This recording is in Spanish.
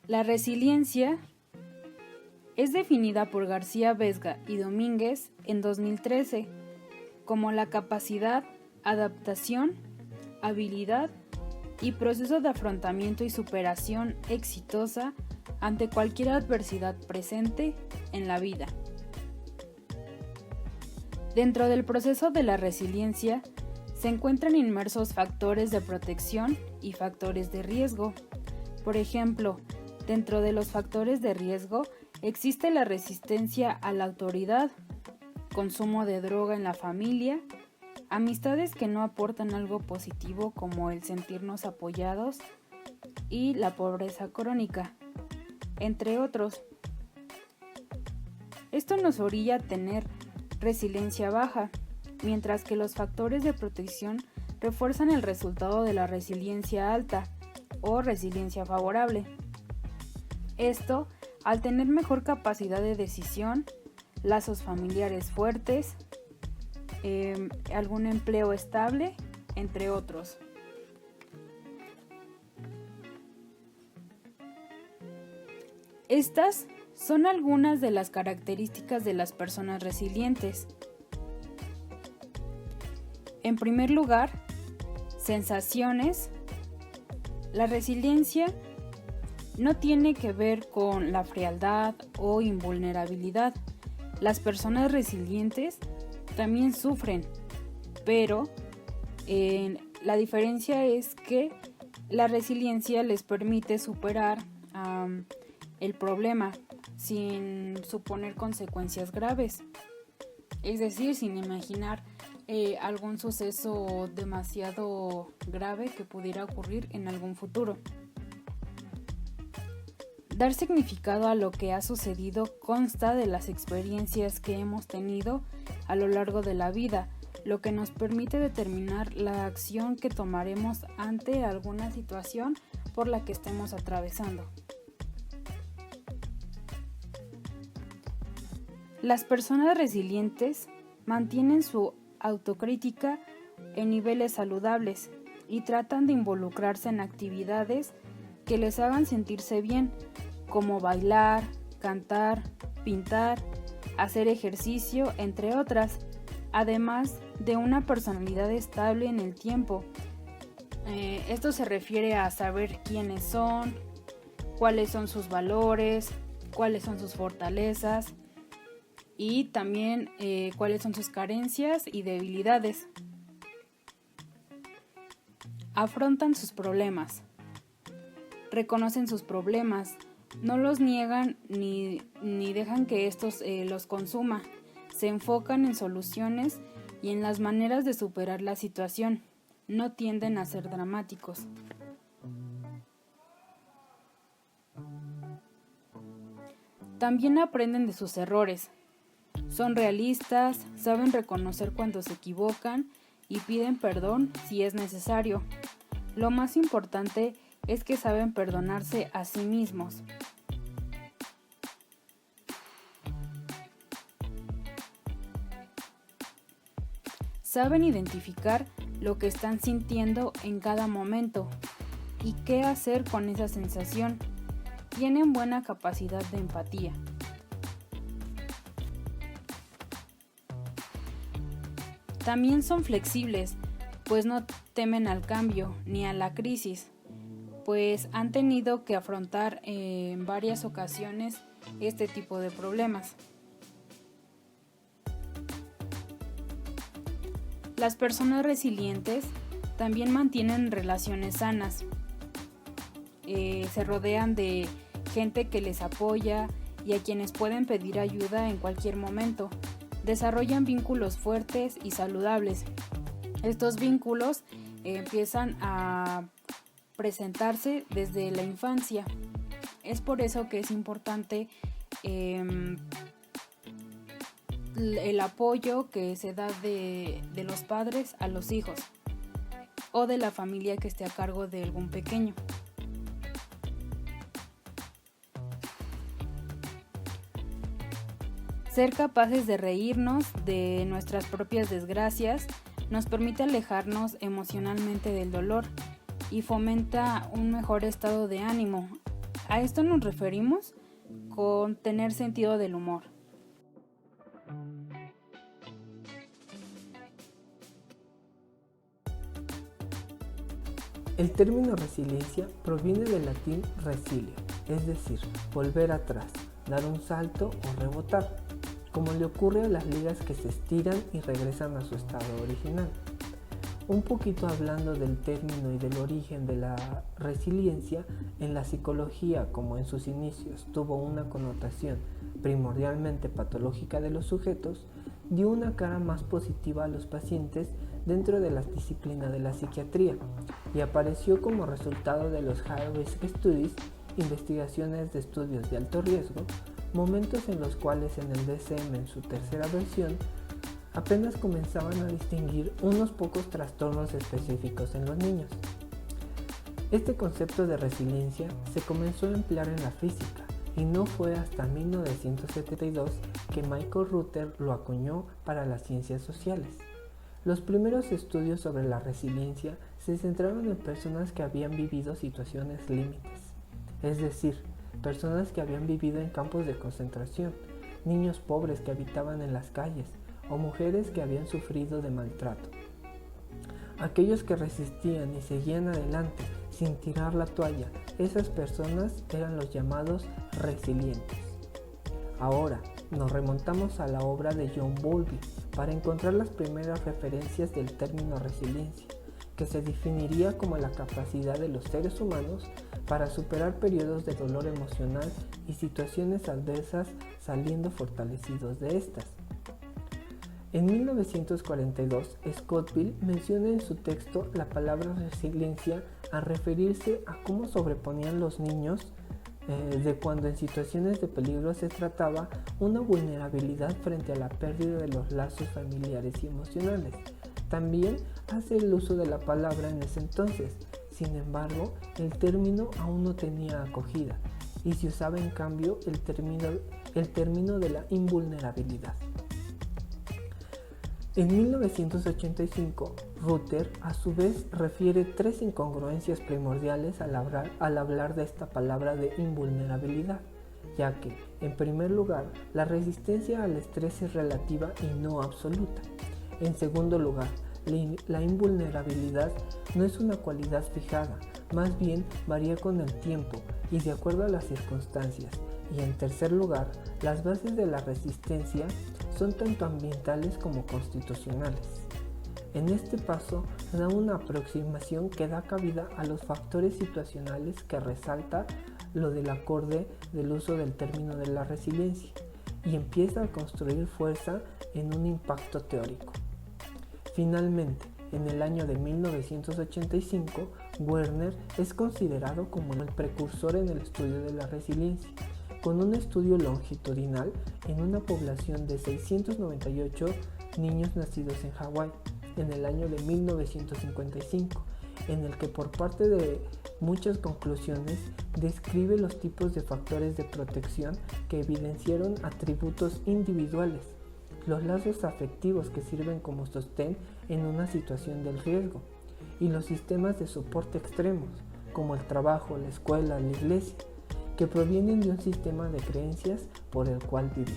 La resiliencia es definida por García Vesga y Domínguez en 2013 como la capacidad, adaptación, habilidad y proceso de afrontamiento y superación exitosa ante cualquier adversidad presente en la vida. Dentro del proceso de la resiliencia se encuentran inmersos factores de protección y factores de riesgo. Por ejemplo, dentro de los factores de riesgo existe la resistencia a la autoridad, consumo de droga en la familia, amistades que no aportan algo positivo como el sentirnos apoyados y la pobreza crónica, entre otros. Esto nos orilla a tener resiliencia baja, mientras que los factores de protección refuerzan el resultado de la resiliencia alta o resiliencia favorable. Esto al tener mejor capacidad de decisión, lazos familiares fuertes, algún empleo estable, entre otros. Estas son algunas de las características de las personas resilientes. En primer lugar, sensaciones. La resiliencia no tiene que ver con la frialdad o invulnerabilidad. Las personas resilientes también sufren, pero la diferencia es que la resiliencia les permite superar el problema sin suponer consecuencias graves, es decir, sin imaginar algún suceso demasiado grave que pudiera ocurrir en algún futuro. Dar significado a lo que ha sucedido consta de las experiencias que hemos tenido a lo largo de la vida, lo que nos permite determinar la acción que tomaremos ante alguna situación por la que estemos atravesando. Las personas resilientes mantienen su autocrítica en niveles saludables y tratan de involucrarse en actividades que les hagan sentirse bien, como bailar, cantar, pintar, hacer ejercicio, entre otras, además de una personalidad estable en el tiempo. Esto se refiere a saber quiénes son, cuáles son sus valores, cuáles son sus fortalezas y también cuáles son sus carencias y debilidades. Afrontan sus problemas, reconocen sus problemas, no los niegan ni dejan que estos los consuma, se enfocan en soluciones y en las maneras de superar la situación, no tienden a ser dramáticos. También aprenden de sus errores. Son realistas, saben reconocer cuando se equivocan y piden perdón si es necesario. Lo más importante es que saben perdonarse a sí mismos. Saben identificar lo que están sintiendo en cada momento y qué hacer con esa sensación. Tienen buena capacidad de empatía. También son flexibles, pues no temen al cambio ni a la crisis, pues han tenido que afrontar en varias ocasiones este tipo de problemas. Las personas resilientes también mantienen relaciones sanas, se rodean de gente que les apoya y a quienes pueden pedir ayuda en cualquier momento. Desarrollan vínculos fuertes y saludables. Estos vínculos empiezan a presentarse desde la infancia. Es por eso que es importante el apoyo que se da de los padres a los hijos o de la familia que esté a cargo de algún pequeño. Ser capaces de reírnos de nuestras propias desgracias nos permite alejarnos emocionalmente del dolor y fomenta un mejor estado de ánimo, A esto nos referimos con tener sentido del humor. El término resiliencia proviene del latín resilio, es decir, volver atrás, dar un salto o rebotar, como le ocurre a las ligas que se estiran y regresan a su estado original. Un poquito hablando del término y del origen de la resiliencia, en la psicología, como en sus inicios tuvo una connotación primordialmente patológica de los sujetos, dio una cara más positiva a los pacientes dentro de la disciplina de la psiquiatría y apareció como resultado de los High Risk Studies, investigaciones de estudios de alto riesgo, momentos en los cuales en el DSM en su tercera versión apenas comenzaban a distinguir unos pocos trastornos específicos en los niños. Este concepto de resiliencia se comenzó a emplear en la física y no fue hasta 1972 que Michael Ruther lo acuñó para las ciencias sociales. Los primeros estudios sobre la resiliencia se centraron en personas que habían vivido situaciones límites, es decir, personas que habían vivido en campos de concentración, niños pobres que habitaban en las calles o mujeres que habían sufrido de maltrato. Aquellos que resistían y seguían adelante sin tirar la toalla, esas personas eran los llamados resilientes. Ahora nos remontamos a la obra de John Bowlby para encontrar las primeras referencias del término resiliencia, que se definiría como la capacidad de los seres humanos para superar periodos de dolor emocional y situaciones adversas saliendo fortalecidos de estas. En 1942, Scottville menciona en su texto la palabra resiliencia a referirse a cómo sobreponían los niños de cuando en situaciones de peligro se trataba una vulnerabilidad frente a la pérdida de los lazos familiares y emocionales. También hace el uso de la palabra en ese entonces. Sin embargo, el término aún no tenía acogida y se usaba en cambio el término de la invulnerabilidad. En 1985, Ruther a su vez refiere tres incongruencias primordiales al hablar de esta palabra de invulnerabilidad, ya que, en primer lugar, la resistencia al estrés es relativa y no absoluta. En segundo lugar, la invulnerabilidad no es una cualidad fijada, más bien varía con el tiempo y de acuerdo a las circunstancias. Y en tercer lugar, las bases de la resistencia son tanto ambientales como constitucionales. En este paso da una aproximación que da cabida a los factores situacionales que resalta lo del acorde del uso del término de la resiliencia y empieza a construir fuerza en un impacto teórico. Finalmente, en el año de 1985, Werner es considerado como el precursor en el estudio de la resiliencia, con un estudio longitudinal en una población de 698 niños nacidos en Hawái en el año de 1955, en el que por parte de muchas conclusiones describe los tipos de factores de protección que evidenciaron atributos individuales, los lazos afectivos que sirven como sostén en una situación del riesgo y los sistemas de soporte extremos como el trabajo, la escuela, la iglesia, que provienen de un sistema de creencias por el cual vivir.